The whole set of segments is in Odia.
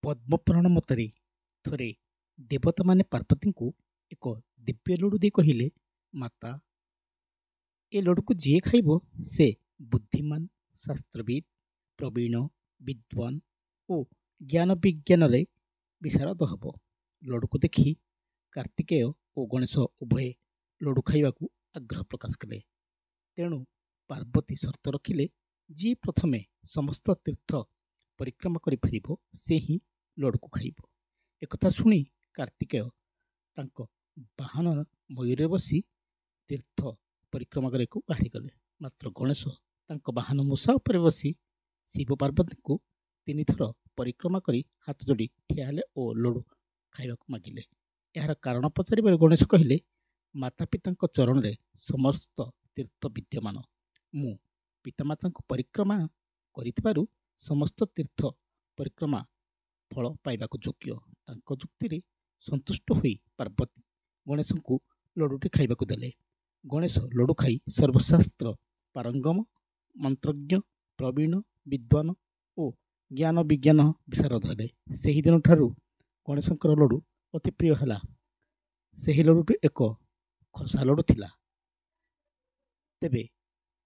ପଦ୍ମପୁରାଣ ମତରେ ଥରେ ଦେବତାମାନେ ପାର୍ବତୀଙ୍କୁ ଏକ ଦିବ୍ୟ ଲଡୁ ଦେଇ କହିଲେ, ମାତା, ଏ ଲଡୁକୁ ଯିଏ ଖାଇବ ସେ ବୁଦ୍ଧିମାନ, ଶାସ୍ତ୍ରବିତ୍, ପ୍ରବୀଣ, ବିଦ୍ୱାନ ଓ ଜ୍ଞାନ ବିଜ୍ଞାନରେ ବିଶାରଦ ହେବ। ଲଡୁକୁ ଦେଖି କାର୍ତ୍ତିକେୟ ଓ ଗଣେଶ ଉଭୟେ ଲଡୁ ଖାଇବାକୁ ଆଗ୍ରହ ପ୍ରକାଶ କଲେ। ତେଣୁ ପାର୍ବତୀ ସର୍ତ୍ତ ରଖିଲେ, ଯିଏ ପ୍ରଥମେ ସମସ୍ତ ତୀର୍ଥ ପରିକ୍ରମା କରି ଫେରିବ ସେ ହିଁ ଲଡୁକୁ ଖାଇବ। ଏକଥା ଶୁଣି କାର୍ତ୍ତିକେୟ ତାଙ୍କ ବାହନ ମୟୂରରେ ବସି ତୀର୍ଥ ପରିକ୍ରମା କରିବାକୁ ବାହାରିଗଲେ। ମାତ୍ର ଗଣେଶ ତାଙ୍କ ବାହନ ମୂଷା ଉପରେ ବସି ଶିବ ପାର୍ବତୀଙ୍କୁ 3 ଥର ପରିକ୍ରମା କରି ହାତ ଯୋଡ଼ି ଠିଆ ହେଲେ ଓ ଲଡୁ ଖାଇବାକୁ ମାଗିଲେ। ଏହାର କାରଣ ପଚାରିବାରୁ ଗଣେଶ କହିଲେ, ମାତା ପିତାଙ୍କ ଚରଣରେ ସମସ୍ତ ତୀର୍ଥ ବିଦ୍ୟମାନ। ମୁଁ ପିତାମାତାଙ୍କୁ ପରିକ୍ରମା କରିଥିବାରୁ ସମସ୍ତ ତୀର୍ଥ ପରିକ୍ରମା ଫଳ ପାଇବାକୁ ଯୋଗ୍ୟ। ତାଙ୍କ ଯୁକ୍ତିରେ ସନ୍ତୁଷ୍ଟ ହୋଇ ପାର୍ବତୀ ଗଣେଶଙ୍କୁ ଲଡୁଟି ଖାଇବାକୁ ଦେଲେ। ଗଣେଶ ଲଡୁ ଖାଇ ସର୍ବଶାସ୍ତ୍ର ପାରଙ୍ଗମ, ମନ୍ତ୍ରଜ୍ଞ, ପ୍ରବୀଣ, ବିଦ୍ୱାନ ଓ ଜ୍ଞାନ ବିଜ୍ଞାନ ବିଶାରଦ ହେଲେ। ସେହିଦିନ ଠାରୁ ଗଣେଶଙ୍କର ଲଡୁ ଅତି ପ୍ରିୟ ହେଲା। ସେହି ଲଡୁଟି ଏକ ଖସା ଲଡୁ ଥିଲା। ତେବେ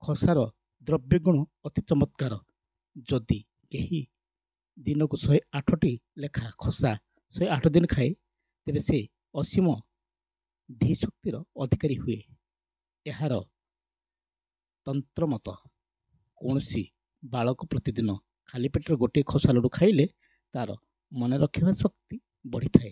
ଖସାର ଦ୍ରବ୍ୟଗୁଣ ଅତି ଚମତ୍କାର। ଯଦି କେହି ଦିନକୁ 108ଟି ଲେଖା ଖସା 108 ଦିନ ଖାଏ ତେବେ ସେ ଅସୀମ ଧୀଶକ୍ତିର ଅଧିକାରୀ ହୁଏ। ଏହାର ତନ୍ତ୍ରମତ କୌଣସି ବାଳକ ପ୍ରତିଦିନ ଖାଲି ପେଟରେ ଗୋଟିଏ ଖସା ଲଡୁ ଖାଇଲେ ତାର ମନେ ରଖିବା ଶକ୍ତି ବଢ଼ିଥାଏ।